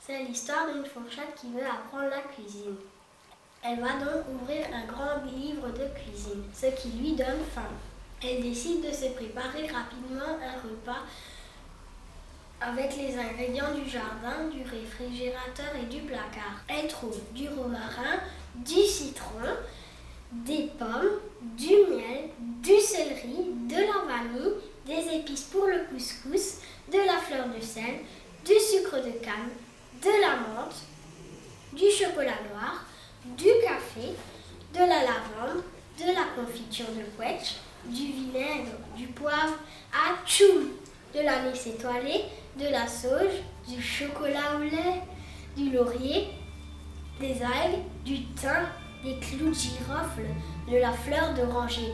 C'est l'histoire d'une fourchette qui veut apprendre la cuisine. Elle va donc ouvrir un grand livre de cuisine, ce qui lui donne faim. Elle décide de se préparer rapidement un repas avec les ingrédients du jardin, du réfrigérateur et du placard. Elle trouve du romarin, du citron, des pommes, du miel, du céleri, de la vanille, des épices pour le couscous, de la fleur de sel, du sucre de canne, de la menthe, du chocolat noir, du café, de la lavande, de la confiture de quetch, du vinaigre, du poivre, atchoum, de l'anis étoilé, de la sauge, du chocolat au lait, du laurier, des algues, du thym, des clous de girofle, de la fleur d'oranger.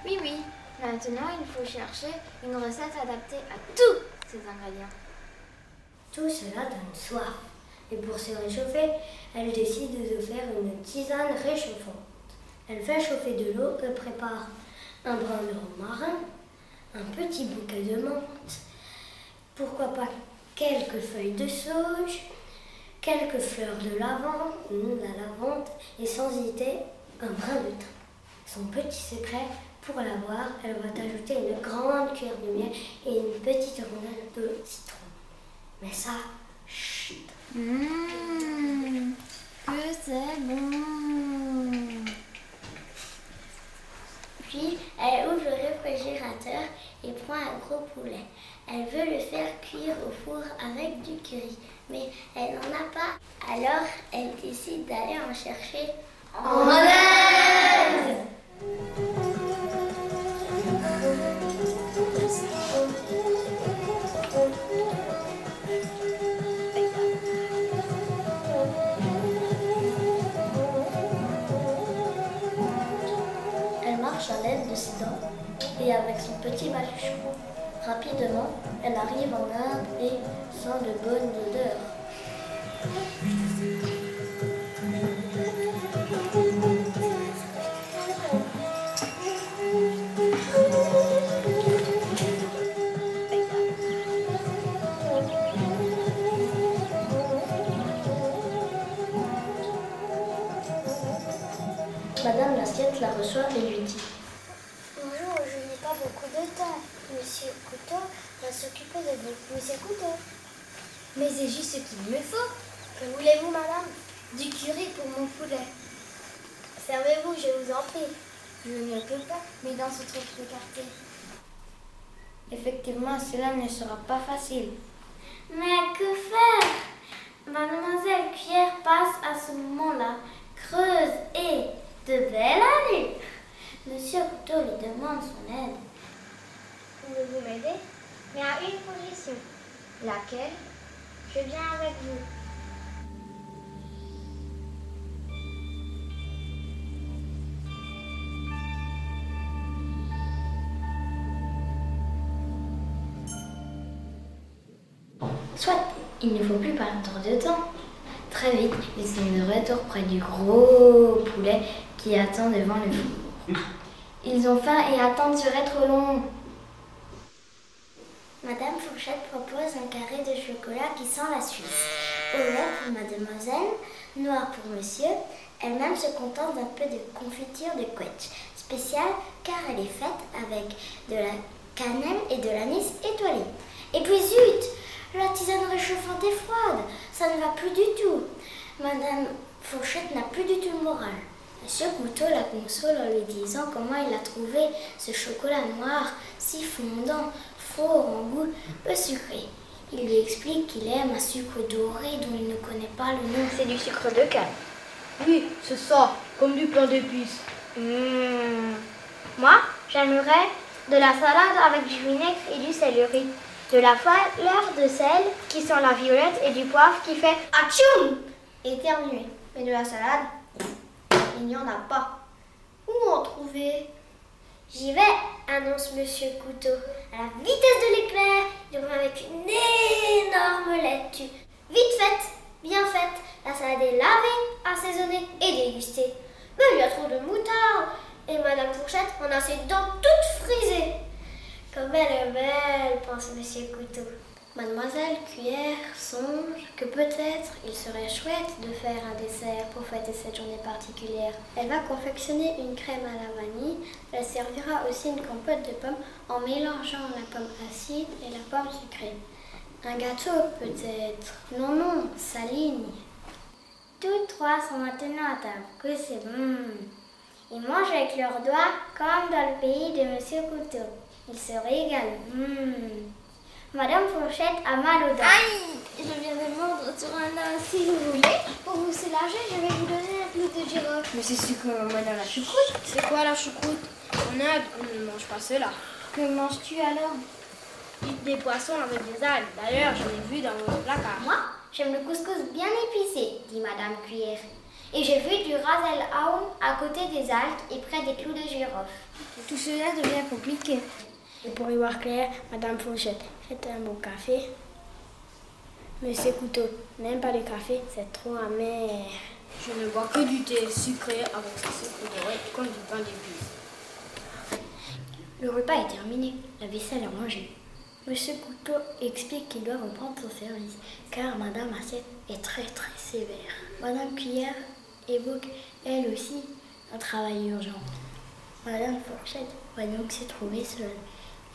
Oui, maintenant il faut chercher une recette adaptée à tous ces ingrédients. Tout cela donne soif. Et pour se réchauffer, elle décide de faire une tisane réchauffante. Elle fait chauffer de l'eau et prépare un brin de romarin, un petit bouquet de menthe, pourquoi pas quelques feuilles de sauge, quelques fleurs de lavande, la lavande et sans hésiter un brin de thym. Son petit secret, pour l'avoir, elle va ajouter une grande cuillère de miel et une petite rondelle de citron. Mais ça, chut. Que c'est bon. Puis, elle ouvre le réfrigérateur et prend un gros poulet. Elle veut le faire cuire au four avec du curry, mais elle n'en a pas. Alors, elle décide d'aller en chercher en aide. Elle marche à l'aide de ses dents et avec son petit baluchon. Rapidement, elle arrive en Inde et sent de bonnes odeurs. Madame l'assiette la reçoit et lui dit: Bonjour, je n'ai pas beaucoup de temps. Monsieur Couteau va s'occuper de vous. Monsieur Couteau. Mais c'est juste ce qu'il me faut. Que voulez-vous, madame? Du curry pour mon poulet. Servez-vous, je vous en prie. Je ne peux pas, mais dans ce truc de quartier. Effectivement, cela ne sera pas facile. Mais que faire? Mademoiselle Cuillère passe à ce moment-là, creuse et de belle allure. Monsieur Couteau lui demande son aide. Pouvez-vous m'aider? Mais à une condition. Laquelle? Je viens avec vous. Soit, il ne faut plus perdre de temps. Très vite, ils sont de retour près du gros poulet qui attend devant le four. Ils ont faim et attendre serait trop long. Madame Fourchette propose un carré de chocolat qui sent la Suisse. Au lait pour mademoiselle, noir pour monsieur. Elle-même se contente d'un peu de confiture de quetch, spéciale car elle est faite avec de la cannelle et de l'anis étoilé. Et puis zut, la tisane réchauffante est froide, ça ne va plus du tout. Madame Fourchette n'a plus du tout le moral. Monsieur Couteau la console en lui disant comment il a trouvé ce chocolat noir, si fondant, fort en goût, peu sucré. Il lui explique qu'il aime un sucre doré dont il ne connaît pas le nom. C'est du sucre de canne. Oui, c'est ça, comme du pain d'épices. Moi, j'aimerais de la salade avec du vinaigre et du céleri. De la fleur de sel qui sent la violette et du poivre qui fait Atchoum! Éternuer. Mais de la salade, il n'y en a pas. Où en trouver? J'y vais, annonce Monsieur Couteau. À la vitesse de l'éclair, il revient avec une énorme laitue. Vite faite, bien faite. La salade est lavée, assaisonnée et dégustée. Mais il y a trop de moutarde. Et Madame Fourchette en a ses dents toutes frisées. Comme elle est belle, pense Monsieur Couteau. Mademoiselle Cuillère songe que peut-être il serait chouette de faire un dessert pour fêter cette journée particulière. Elle va confectionner une crème à la vanille. Elle servira aussi une compote de pommes en mélangeant la pomme acide et la pomme sucrée. Un gâteau peut-être. Non, Saline. Tous trois sont maintenant à table. Que c'est bon. Ils mangent avec leurs doigts comme dans le pays de Monsieur Couteau. Ils se régalent. Madame Fourchette a mal aux dents. Aïe! Je viens de mordre sur un os. Si vous voulez, pour vous soulager, je vais vous donner un clou de girofle. Mais c'est ce qu'on met dans la choucroute. C'est quoi la choucroute? En Inde, on ne mange pas cela. Que manges-tu alors? Des poissons avec des algues. D'ailleurs, j'en ai vu dans votre placard. Moi, j'aime le couscous bien épicé, dit Madame Cuillère. Et j'ai vu du ras el aoun à côté des algues et près des clous de girofle. Tout cela devient compliqué. Et pour y voir clair, Madame Fourchette, faites un beau café. Monsieur Couteau, n'aime pas le café, c'est trop amer. Je ne bois que du thé sucré avec ce sucre doré comme du pain d'épices. Le repas est terminé, la vaisselle est rangée. Monsieur Couteau explique qu'il doit reprendre son service, car Madame Assiette est très sévère. Madame Cuillère évoque, elle aussi, un travail urgent. Madame Fourchette va donc se trouver seule.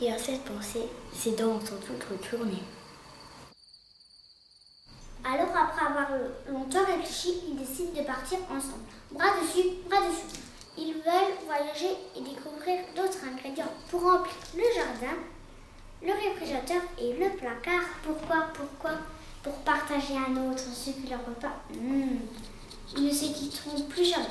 Et à cette pensée, ses dents sont toutes retournées. Alors, après avoir longtemps réfléchi, ils décident de partir ensemble. Bras dessus, bras dessous. Ils veulent voyager et découvrir d'autres ingrédients pour remplir le jardin, le réfrigérateur et le placard. Pourquoi? Pour partager un autre succulent repas. Ils ne se quitteront plus jamais.